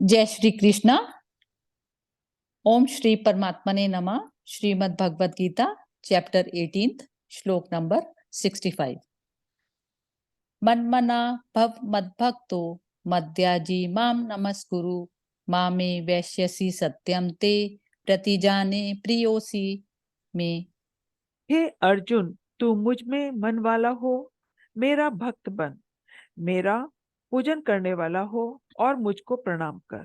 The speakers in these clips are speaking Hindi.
जय श्री कृष्णा। ओम श्री परमात्मने नमः। श्रीमद् भगवद गीता चैप्टर 18 श्लोक नंबर 65। मन्मना भव मद्भक्तो मद्याजी माम नमस्कुरु मामे वैश्यसि सत्यम ते प्रतिजाने प्रियोसी में। हे अर्जुन, तू मुझ में मन वाला हो, मेरा भक्त बन, मेरा पूजन करने वाला हो और मुझको प्रणाम कर।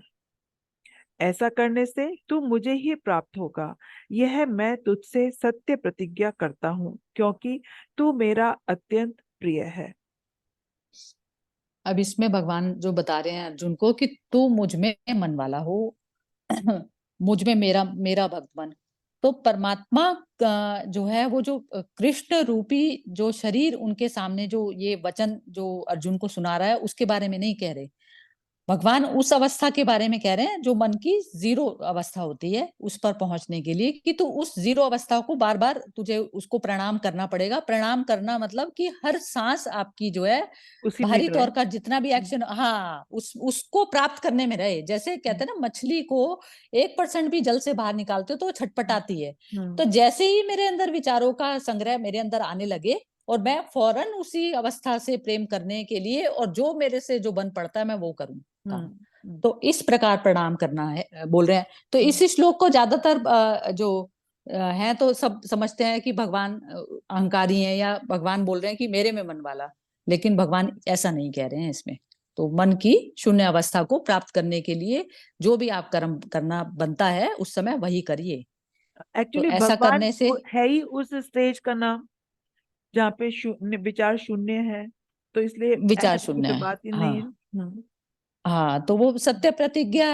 ऐसा करने से तू मुझे ही प्राप्त होगा। यह मैं तुझसे सत्य प्रतिज्ञा करता हूँ, क्योंकि तू मेरा अत्यंत प्रिय है। अब इसमें भगवान जो बता रहे हैं अर्जुन को कि तू मुझ में मन वाला हो, मुझ में मेरा मेरा भक्त बन। तो परमात्मा का जो है वो जो कृष्ण रूपी जो शरीर उनके सामने जो ये वचन जो अर्जुन को सुना रहा है उसके बारे में नहीं कह रहे। भगवान उस अवस्था के बारे में कह रहे हैं जो मन की जीरो अवस्था होती है, उस पर पहुंचने के लिए कि तू उस जीरो अवस्था को बार बार तुझे उसको प्रणाम करना पड़ेगा। प्रणाम करना मतलब कि हर सांस आपकी जो है उसी में बाहरी रहे। तौर का जितना भी एक्शन, हाँ, उसको प्राप्त करने में रहे। जैसे कहते हैं ना, मछली को 1% भी जल से बाहर निकालते हो तो वो छटपटाती है। तो जैसे ही मेरे अंदर विचारों का संग्रह मेरे अंदर आने लगे और मैं फौरन उसी अवस्था से प्रेम करने के लिए और जो मेरे से जो बन पड़ता है मैं वो करूं काम। तो इस प्रकार प्रणाम करना है बोल रहे हैं। तो इस श्लोक को ज्यादातर जो है तो सब समझते हैं कि भगवान अहंकारी हैं या भगवान बोल रहे हैं कि मेरे में मन वाला। लेकिन भगवान ऐसा नहीं कह रहे हैं इसमें। तो मन की शून्य अवस्था को प्राप्त करने के लिए जो भी आप कर्म करना बनता है उस समय वही करिए। तो एक्चुअली ऐसा भगवान करने से है ही उस स्टेज का नाम जहाँ पे शून्य विचार शून्य है, तो इसलिए विचार ऐसा शून्य कोई है। बात ही नहीं है। हाँ, हाँ, तो वो सत्य प्रतिज्ञा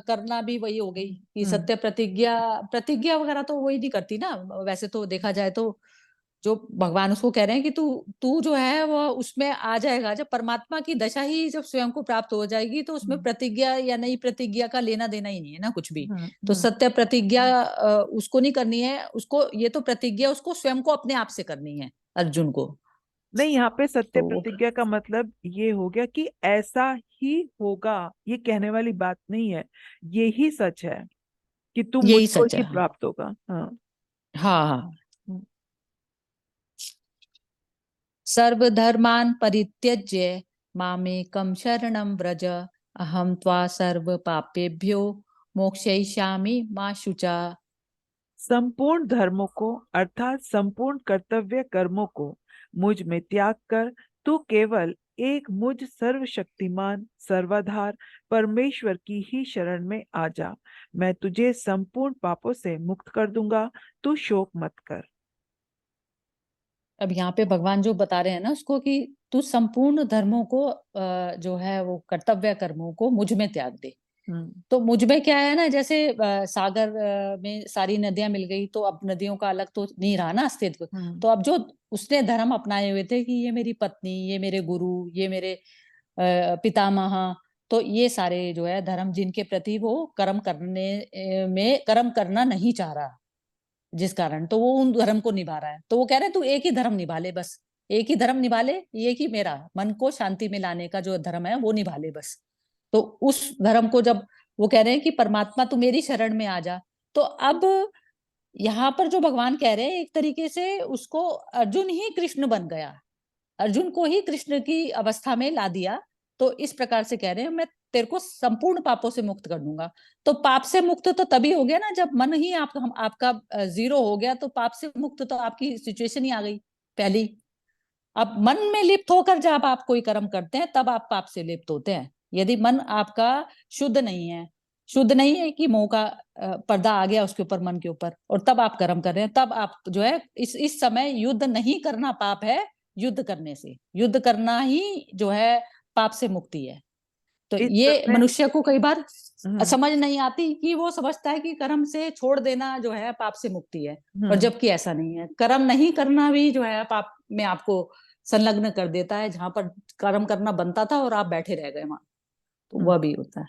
करना भी वही हो गई कि हम्म सत्य प्रतिज्ञा प्रतिज्ञा वगैरह तो वही नहीं करती ना। वैसे तो देखा जाए तो जो भगवान उसको कह रहे हैं कि तू तू जो है वो उसमें आ जाएगा। जब परमात्मा की दशा ही जब स्वयं को प्राप्त हो जाएगी तो उसमें हम्म प्रतिज्ञा या नई प्रतिज्ञा का लेना देना ही नहीं है ना कुछ भी। हम्म तो हम्म। सत्य प्रतिज्ञा उसको नहीं करनी है, उसको ये तो प्रतिज्ञा उसको स्वयं को अपने आप से करनी है अर्जुन को। नहीं, यहाँ पे सत्य तो प्रतिज्ञा का मतलब ये हो गया कि ऐसा ही होगा, ये कहने वाली बात नहीं है। ये ही सच है कि तुम यही मुझको सच है। ही प्राप्त होगा। हाँ। हाँ, हाँ। हम्म, सर्वधर्मान् परित्यज्य मामेकं शरणं व्रज अहं त्वा सर्व पापेभ्यो मोक्षयिष्यामि मा शुचा। संपूर्ण धर्मों को अर्थात संपूर्ण कर्तव्य कर्मों को मुझ में त्याग कर तू केवल एक मुझ सर्वशक्तिमान सर्वाधार परमेश्वर की ही शरण में आ जा। मैं तुझे संपूर्ण पापों से मुक्त कर दूंगा। तू शोक मत कर। अब यहाँ पे भगवान जो बता रहे हैं ना उसको कि तू संपूर्ण धर्मों को जो है वो कर्तव्य कर्मों को मुझ में त्याग दे। हम्म तो मुझ में क्या है ना, जैसे सागर में सारी नदियां मिल गई तो अब नदियों का अलग तो नहीं रहा ना अस्तित्व। हम्म तो अब जो उसने धर्म अपनाए हुए थे कि ये मेरी पत्नी, ये मेरे गुरु, ये मेरे पितामह, तो ये सारे जो है धर्म जिनके प्रति वो कर्म करने में कर्म करना नहीं चाह रहा, जिस कारण तो वो उन धर्म को निभा रहा है। तो वो कह रहे हैं तू एक ही धर्म निभा ले, बस एक ही धर्म निभा ले, ये कि मेरा मन को शांति में लाने का जो धर्म है वो निभा ले बस। तो उस धर्म को जब वो कह रहे हैं कि परमात्मा तू मेरी शरण में आ जा, तो अब यहाँ पर जो भगवान कह रहे हैं एक तरीके से उसको अर्जुन ही कृष्ण बन गया, अर्जुन को ही कृष्ण की अवस्था में ला दिया। तो इस प्रकार से कह रहे हैं मैं तेरे को संपूर्ण पापों से मुक्त कर दूंगा। तो पाप से मुक्त तो तभी हो गया ना जब मन ही आपका जीरो हो गया। तो पाप से मुक्त तो आपकी सिचुएशन ही आ गई पहली। अब मन में लिप्त होकर जब आप कोई कर्म करते हैं तब आप पाप से लिप्त होते हैं। यदि मन आपका शुद्ध नहीं है, शुद्ध नहीं है कि मोह का पर्दा आ गया उसके ऊपर, मन के ऊपर, और तब आप कर्म कर रहे हैं, तब आप जो है इस समय युद्ध नहीं करना पाप है। युद्ध करने से, युद्ध करना ही जो है पाप से मुक्ति है। तो इस ये समय मनुष्य को कई बार हम्म समझ नहीं आती कि वो समझता है कि कर्म से छोड़ देना जो है पाप से मुक्ति है। और हम्म जबकि ऐसा नहीं है, कर्म नहीं करना भी जो है पाप में आपको संलग्न कर देता है। जहां पर कर्म करना बनता था और आप बैठे रह गए वहां, तो हम्म। वह भी होता है।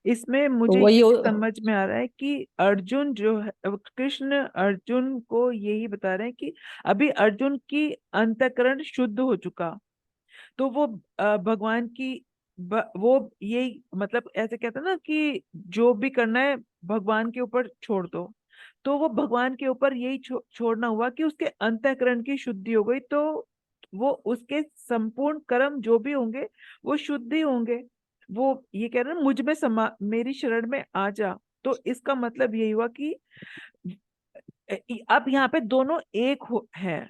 इसमें तो मुझे वही ये समझ में आ रहा है कि अर्जुन जो है, कृष्ण अर्जुन को यही बता रहे हैं कि अभी अर्जुन की अंतःकरण शुद्ध हो चुका, तो वो भगवान की वो यही मतलब ऐसे कहते हैं ना कि जो भी करना है भगवान के ऊपर छोड़ दो। तो वो भगवान के ऊपर यही छोड़ना हुआ कि उसके अंतःकरण की शुद्धि हो गई, तो वो उसके संपूर्ण कर्म जो भी होंगे वो शुद्ध ही होंगे। वो ये कह रहे हैं मुझ में समा, मेरी शरण में आ जा। तो इसका मतलब यही हुआ कि अब यहाँ पे दोनों एक हैं।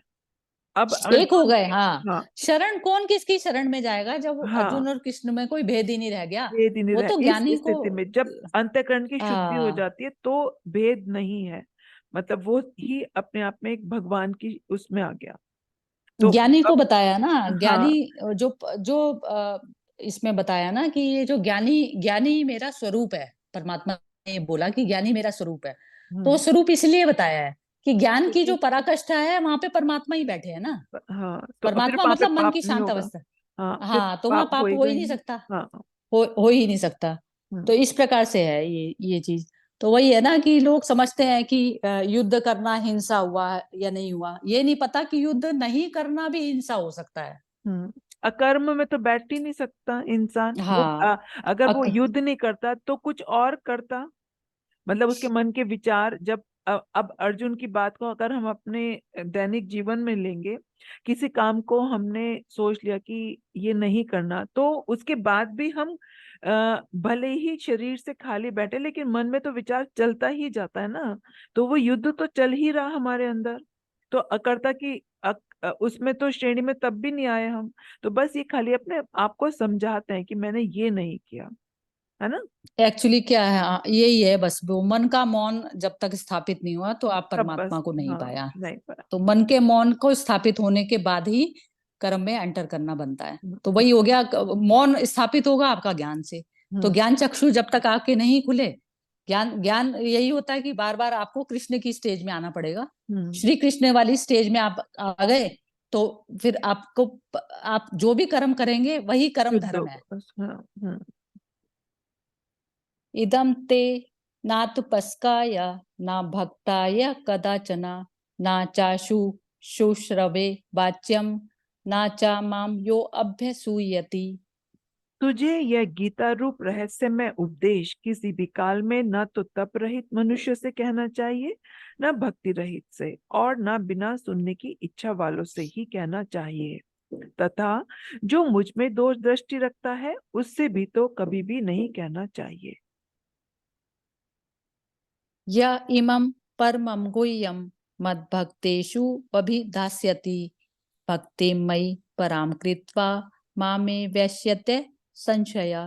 अब एक हो अर्जुन, गए, हाँ। हाँ शरण कौन किसकी शरण में जाएगा जब हाँ, अर्जुन और कृष्ण में कोई भेद ही नहीं रह गया। भेद ही नहीं वो रहा तो इस ज्ञानी को स्थिति में। जब अंतःकरण की शुद्धि हो आ, जाती है तो भेद नहीं है, मतलब वो ही अपने आप में एक भगवान की उसमें आ गया। तो ज्ञानी को अब बताया ना, ज्ञानी हाँ, जो जो इसमें बताया ना कि ये जो ज्ञानी ज्ञानी मेरा स्वरूप है। परमात्मा ने बोला कि ज्ञानी मेरा स्वरूप है। तो वो हम्म, स्वरूप इसलिए बताया है कि ज्ञान की जो क्योंकि पराकाष्ठा है वहां पे परमात्मा ही बैठे हैं ना। हाँ, तो फिर परमात्मा वहां पे मतलब मन पाप की नहीं शांत होगा। अवस्था। हाँ, फिर हाँ, तो वहां पाप पाप हो होएगा ही ही नहीं नहीं। सकता। हाँ। हो ही नहीं सकता। तो हम्म, इस प्रकार से है ये चीज। तो वही है ना कि लोग समझते हैं कि युद्ध करना हिंसा हुआ है या नहीं हुआ, ये नहीं पता कि युद्ध नहीं करना भी हिंसा हो सकता है। अकर्म में तो बैठ ही नहीं सकता इंसान। वो हाँ। अगर वो अक, युद्ध नहीं करता तो कुछ और करता। मतलब उसके मन के विचार जब अब अर्जुन की बात को अगर हम अपने दैनिक जीवन में लेंगे, किसी काम को हमने सोच लिया कि ये नहीं करना, तो उसके बाद भी हम भले ही शरीर से खाली बैठे लेकिन मन में तो विचार चलता ही जाता है ना। तो वो युद्ध तो चल ही रहा हमारे अंदर। तो अकर्ता की उसमें तो श्रेणी में तब भी नहीं आए हम। तो बस ये खाली अपने आप को समझाते हैं कि मैंने ये नहीं किया, है ना। एक्चुअली क्या है, यही है बस, वो मन का मौन जब तक स्थापित नहीं हुआ तो आप तब बस, परमात्मा को नहीं हाँ, पाया। नहीं पता। तो मन के मौन को स्थापित होने के बाद ही कर्म में एंटर करना बनता है। तो हम्म, वही हो गया, मौन स्थापित होगा आपका ज्ञान से। तो हम्म, ज्ञान चक्षु जब तक आके नहीं खुले, ज्ञान ज्ञान यही होता है कि बार बार आपको कृष्ण की स्टेज में आना पड़ेगा। हम्म, श्री कृष्ण वाली स्टेज में आप आ गए तो फिर आपको, आप जो भी कर्म करेंगे वही कर्म शुद्ध धर्म है। होगा बस, हाँ। हम्म। इदं ते नातुपस्काय न भक्ताय कदाचन न चाशु शुश्रवे वाच्यम न च माम यो अभ्यसूयति। तुझे यह गीता रूप रहस्यमय उपदेश किसी भी काल में न तो तप रहित मनुष्य से कहना चाहिए, न भक्ति रहित से, और न बिना सुनने की इच्छा वालों से ही कहना चाहिए। तथा जो मुझ में दोष दृष्टि रखता है उससे भी तो कभी भी नहीं कहना चाहिए। य इमं परमं गुह्यं मद्भक्तेषु अभिधास्यति भक्तिं मयि परां कृत्वा मामे वैश्यते संशया।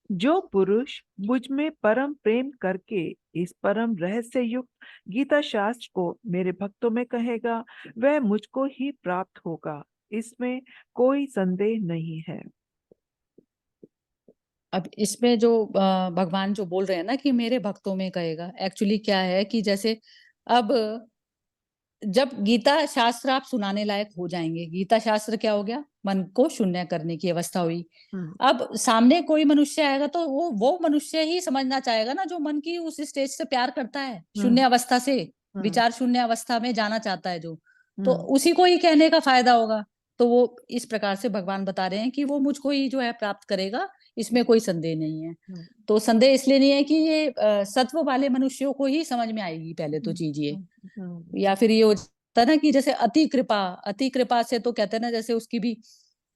जो पुरुष मुझ में परम प्रेम करके इस परम रहस्य युक्त गीता शास्त्र को मेरे भक्तों में कहेगा, वह मुझको ही प्राप्त होगा, इसमें कोई संदेह नहीं है। अब इसमें जो भगवान जो बोल रहे हैं ना कि मेरे भक्तों में कहेगा, एक्चुअली क्या है कि जैसे अब जब गीता शास्त्र आप सुनाने लायक हो जाएंगे, गीता शास्त्र क्या हो गया, मन को शून्य करने की अवस्था हुई। हम्म, अब सामने कोई मनुष्य आएगा तो वो मनुष्य ही समझना चाहेगा ना जो मन की उस स्टेज से प्यार करता है, शून्य हम्म, अवस्था से, हम्म, विचार शून्य अवस्था में जाना चाहता है जो, तो हम्म, उसी को ही कहने का फायदा होगा। तो वो इस प्रकार से भगवान बता रहे हैं कि वो मुझको ही जो है प्राप्त करेगा, इसमें कोई संदेह नहीं है। हम्म, तो संदेह इसलिए नहीं है कि ये सत्व वाले मनुष्यों को ही समझ में आएगी पहले तो हम्म, चीज ये। हम्म, या फिर ये होता है ना कि जैसे अति कृपा से तो कहते हैं ना, जैसे उसकी भी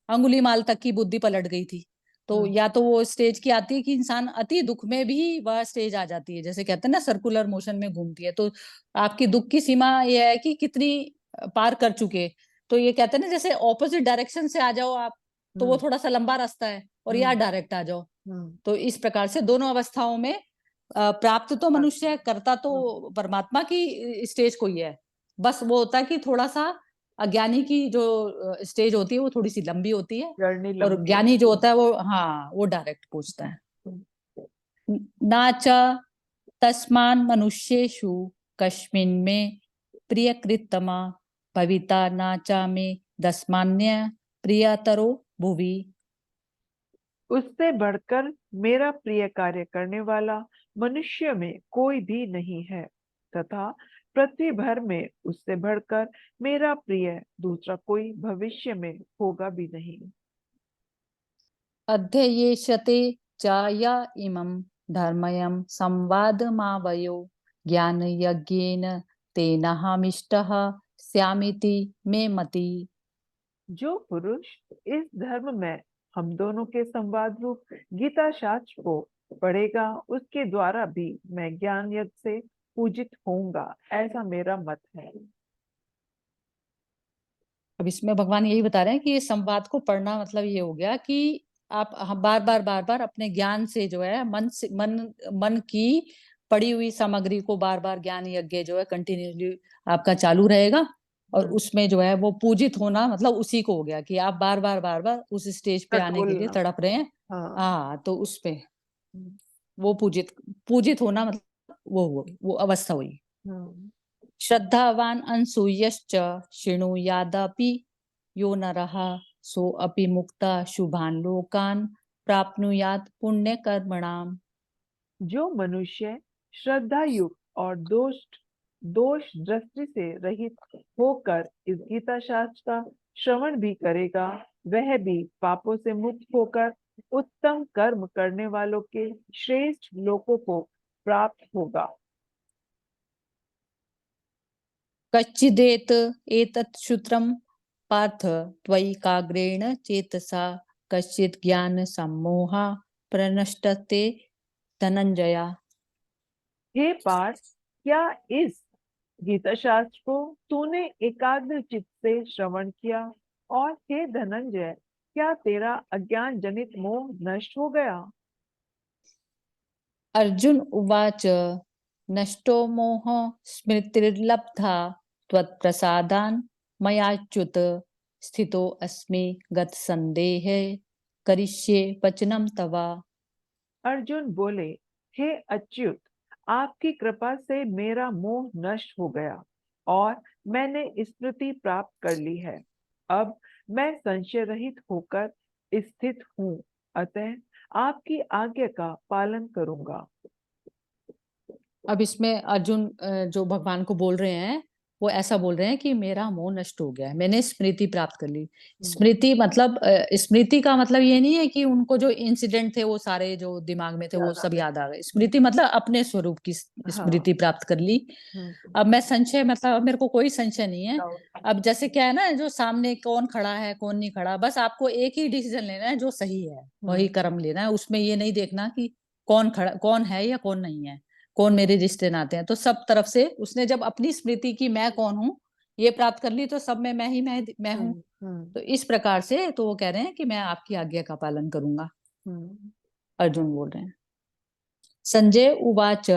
अंगुली माल तक की बुद्धि पलट गई थी। तो हम्म, या तो वो स्टेज की आती है कि इंसान अति दुख में भी वह स्टेज आ जाती है, जैसे कहते हैं ना सर्कुलर मोशन में घूमती है। तो आपकी दुख की सीमा यह है कि कितनी पार कर चुके। तो ये कहते हैं ना जैसे ऑपोजिट डायरेक्शन से आ जाओ आप, तो वो हम्म, थोड़ा सा लंबा रास्ता है, और या हम्म, डायरेक्ट आ जाओ। हम्म, तो इस प्रकार से दोनों अवस्थाओं में प्राप्त तो मनुष्य है, करता हम्म, तो परमात्मा की स्टेज को ही है। बस वो होता है कि थोड़ा सा अज्ञानी की जो स्टेज होती है वो थोड़ी सी लंबी होती है, जर्नी और लंबी ज्ञानी जो होती होता है वो, हाँ, वो डायरेक्ट पूछता है। है। ना च तस्मान् मनुष्येषु कस्मिन् मे प्रियकृतमा भविता ना च मे दस्मान्य प्रियतरो भुवि। उससे बढ़कर मेरा प्रिय कार्य करने वाला मनुष्य में कोई भी नहीं है, तथा पृथ्वी भर में उससे बढ़कर मेरा प्रिय दूसरा कोई भविष्य में होगा भी नहीं। अध्ययेष्यते च य इमं धर्मयं संवादमावयो ज्ञानयज्ञेन तेनाहमिष्टः स्यामिति मे मति। जो पुरुष इस धर्म में हम दोनों के संवाद रूप गीता शास्त्र को पढ़ेगा, उसके द्वारा भी मैं ज्ञान यज्ञ से पूजित होऊंगा, ऐसा मेरा मत है। अब इसमें भगवान यही बता रहे हैं कि ये संवाद को पढ़ना मतलब ये हो गया कि आप बार-बार अपने ज्ञान से जो है मन की पड़ी हुई सामग्री को बार-बार ज्ञान यज्ञ जो है कंटिन्यूअसली आपका चालू रहेगा और उसमें जो है वो पूजित होना मतलब उसी को हो गया कि आप बार-बार उस स्टेज पे आने के लिए टटोलना। तड़प रहे हैं। हाँ। हाँ, तो उस पे हम्म। वो पूजित होना मतलब वो अवस्था हुई। हम्म। श्रद्धावान अनसूयश्च शृणुयादपि यो नरः सोऽपि मुक्तः शुभान् लोकान् प्राप्नुयात् पुण्यकर्मणाम्। जो मनुष्य श्रद्धा युक्त और दोष दृष्टि से रहित होकर इस गीता शास्त्र का श्रवण भी करेगा, वह भी पापों से मुक्त होकर उत्तम कर्म करने वालों के श्रेष्ठ लोकों को प्राप्त होगा। कच्चिदेत एतत् श्रुतं पार्थ त्वयैकाग्रेण चेतसा कश्चित् ज्ञानसम्मोहा प्रनष्टते धनंजया। हे पार्थ, क्या इस गीता शास्त्र को तूने एकाग्र चित्त से श्रवण किया? और हे धनंजय, क्या तेरा अज्ञान जनित मोह नष्ट हो गया? अर्जुन उवाच नष्टो मोहो स्मृतिर्लब्धा त्वत्प्रसादान् मयाच्युत स्थितो अस्मि गतसन्देहे करिष्ये वचनं तव। अर्जुन बोले, हे अच्युत, आपकी कृपा से मेरा मोह नष्ट हो गया और मैंने स्मृति प्राप्त कर ली है। अब मैं संशय रहित होकर स्थित हूँ, अतः आपकी आज्ञा का पालन करूंगा। अब इसमें अर्जुन जो भगवान को बोल रहे हैं वो ऐसा बोल रहे हैं कि मेरा मोह नष्ट हो गया है, मैंने स्मृति प्राप्त कर ली। स्मृति मतलब स्मृति का मतलब ये नहीं है कि उनको जो इंसिडेंट थे वो सारे जो दिमाग में थे वो याद आ सब गया। याद आ गए। स्मृति मतलब अपने स्वरूप की हाँ। स्मृति प्राप्त कर ली। अब मैं संशय मतलब अब मेरे को कोई संशय नहीं है। अब जैसे क्या है ना जो सामने कौन खड़ा है कौन नहीं खड़ा, बस आपको एक ही डिसीजन लेना है जो सही है, वही कर्म लेना है। उसमें ये नहीं देखना कि कौन है या कौन नहीं है, कौन मेरे रिश्ते नाते हैं। तो सब तरफ से उसने जब अपनी स्मृति की मैं कौन हूँ ये प्राप्त कर ली तो सब में मैं हूँ। तो इस प्रकार से तो वो कह रहे हैं कि मैं आपकी आज्ञा का पालन करूंगा, अर्जुन बोल रहे हैं। संजय उवाच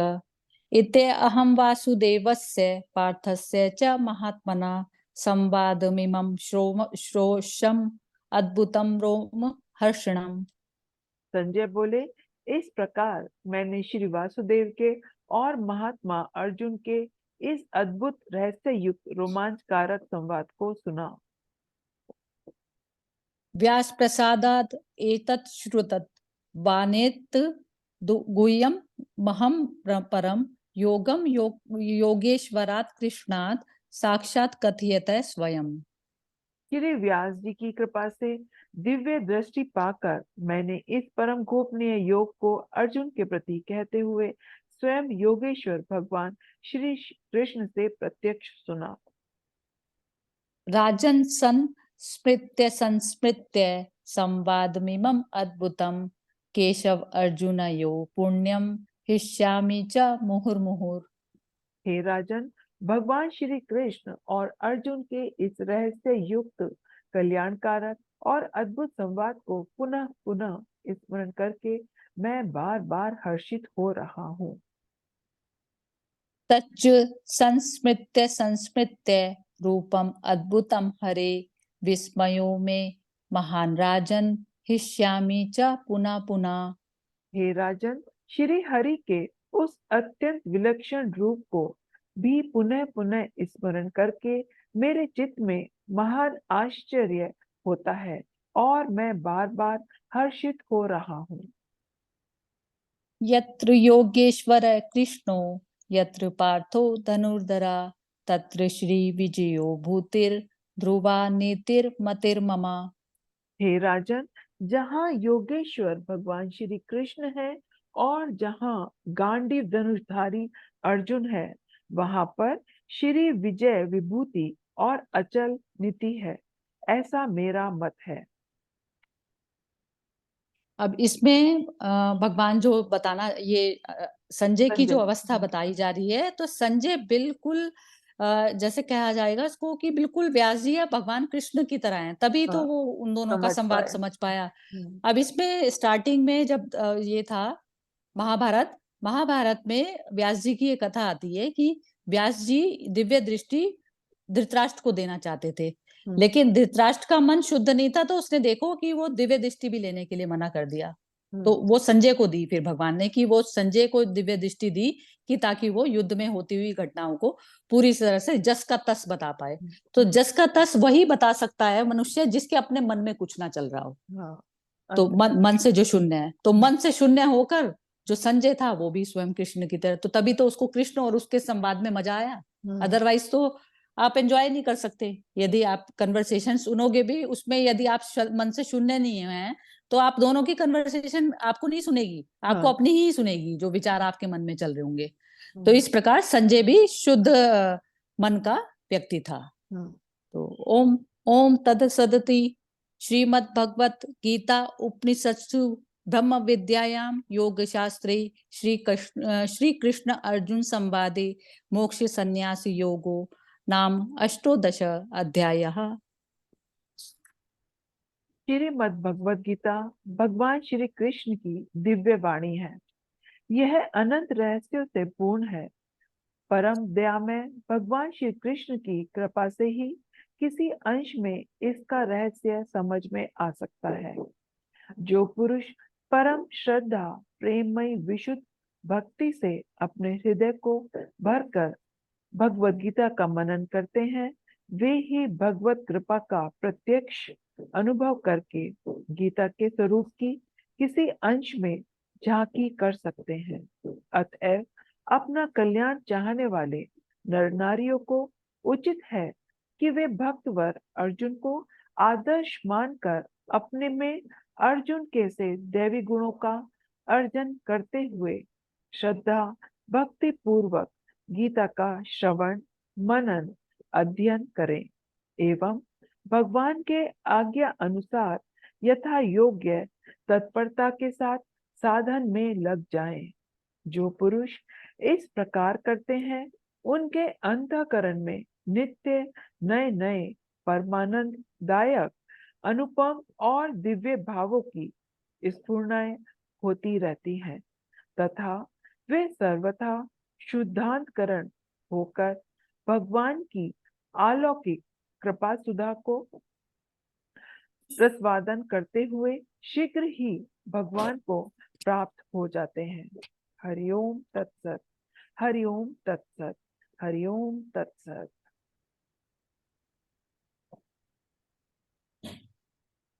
इते अहं वासुदेवस्य पार्थस्य च महात्मना संवादमिमं श्रोषम् अद्भुतं रोम हर्षणम्। संजय बोले, इस प्रकार मैंने श्री वासुदेव के और महात्मा अर्जुन के इस अद्भुत रहस्य युक्त रोमांचकारक संवाद को सुना। व्यास प्रसादात एतत् श्रुतत् वानेत गुह्यम महम परम योगेश्वरात कृष्णात साक्षात कथयते स्वयं। श्री व्यास जी की कृपा से दिव्य दृष्टि पाकर मैंने इस परम गोपनीय योग को अर्जुन के प्रति कहते हुए स्वयं योगेश्वर भगवान श्री कृष्ण से प्रत्यक्ष सुना। राजन संस्मृत्य संवादमिमं अद्भुतं केशव अर्जुनयो पुण्यम हिष्यामि च मुहुर्मुहुर्। हे राजन, भगवान श्री कृष्ण और अर्जुन के इस रहस्य युक्त कल्याणकारक और अद्भुत संवाद को पुनः पुनः स्मरण करके मैं बार बार हर्षित हो रहा हूँ। तच्च संस्मृत्य रूपम अद्भुतम हरे विस्मयो में महान राजन हिष्यामि च पुनः पुनः। हे राजन, श्री हरि के उस अत्यंत विलक्षण रूप को भी पुनः पुनः स्मरण करके मेरे चित्त में महान आश्चर्य होता है और मैं बार बार हर्षित हो रहा हूँ। यत्र योगेश्वर कृष्णो यत्र पार्थो धनुर्धरा तत्र श्री विजयो भूतिर ध्रुवा नीतिर्मतिर्मम। हे राजन, जहाँ योगेश्वर भगवान श्री कृष्ण है और जहाँ गांडीव धनुषधारी अर्जुन है, वहां पर श्री विजय विभूति और अचल नीति है। ऐसा मेरा मत है। अब इसमें भगवान जो बताना ये संजय की जो संजय। अवस्था बताई जा रही है, तो संजय बिल्कुल जैसे कहा जाएगा इसको कि बिल्कुल व्यास जी या भगवान कृष्ण की तरह हैं, तभी तो हाँ, वो उन दोनों का समझ संवाद पाए। समझ पाया। हम्म। अब इसमें स्टार्टिंग में जब ये था महाभारत, महाभारत में व्यास जी की ये कथा आती है कि व्यास जी दिव्य दृष्टि धृतराष्ट्र को देना चाहते थे, लेकिन धृतराष्ट्र का मन शुद्ध नहीं था, तो उसने देखो कि वो दिव्य दृष्टि भी लेने के लिए मना कर दिया। तो वो संजय को दी फिर भगवान ने कि वो संजय को दिव्य दृष्टि दी कि ताकि वो युद्ध में होती हुई घटनाओं को पूरी तरह से जस का तस बता पाए। तो जस का तस वही बता सकता है मनुष्य जिसके अपने मन में कुछ ना चल रहा हो। हाँ, तो मन से जो शून्य है, तो मन से शून्य होकर जो संजय था वो भी स्वयं कृष्ण की तरह, तो तभी तो उसको कृष्ण और उसके संवाद में मजा आया। अदरवाइज तो आप एंजॉय नहीं कर सकते। यदि आप कन्वर्सेशन सुनोगे भी उसमें, यदि आप मन से शून्य नहीं है, तो आप दोनों की कन्वर्सेशन आपको नहीं सुनेगी, आपको अपनी ही सुनेगी जो विचार आपके मन में चल रहे होंगे। तो इस प्रकार संजय भी शुद्ध मन का व्यक्ति था। तो ओम ओम तत्सदिति श्रीमद्भगवत गीता उपनिषत्सु ब्रह्म विद्यायां योग शास्त्रे श्री कृष्ण अर्जुन संवादे मोक्ष संन्यास योगो नाम अष्टोदश अध्यायः। श्रीमद् भगवत गीता भगवान श्री कृष्ण की दिव्य वाणी है। यह अनंत रहस्यों से पूर्ण है। परम दयामय भगवान श्री कृष्ण की कृपा से ही किसी अंश में इसका रहस्य समझ में आ सकता है। जो पुरुष परम श्रद्धा प्रेममयी विशुद्ध भक्ति से अपने हृदय को भरकर भगवत गीता का मनन करते हैं, वे ही भगवत कृपा का प्रत्यक्ष अनुभव करके गीता के स्वरूप की किसी अंश में झांकी कर सकते हैं। अतएव अपना कल्याण चाहने वाले नर नारियों को उचित है कि वे भक्तवर अर्जुन को आदर्श मानकर अपने में अर्जुन के से दैवी गुणों का अर्जन करते हुए श्रद्धा भक्ति पूर्वक गीता का श्रवण मनन अध्ययन करें एवं भगवान के आज्ञा अनुसार यथा योग्य तत्परता के साथ साधन में लग जाएं। जो पुरुष इस प्रकार करते हैं, उनके अंतःकरण में नित्य नए नए परमानंद दायक अनुपम और दिव्य भावों की स्फुरणाएं होती रहती हैं तथा वे सर्वथा शुद्धांतकरण होकर भगवान की अलौकिक कृपा सुधा को रसवादन करते हुए शीघ्र ही भगवान को प्राप्त हो जाते हैं। हरिओम तत्सत। हरिओम तत्सत। हरिओम तत्सत।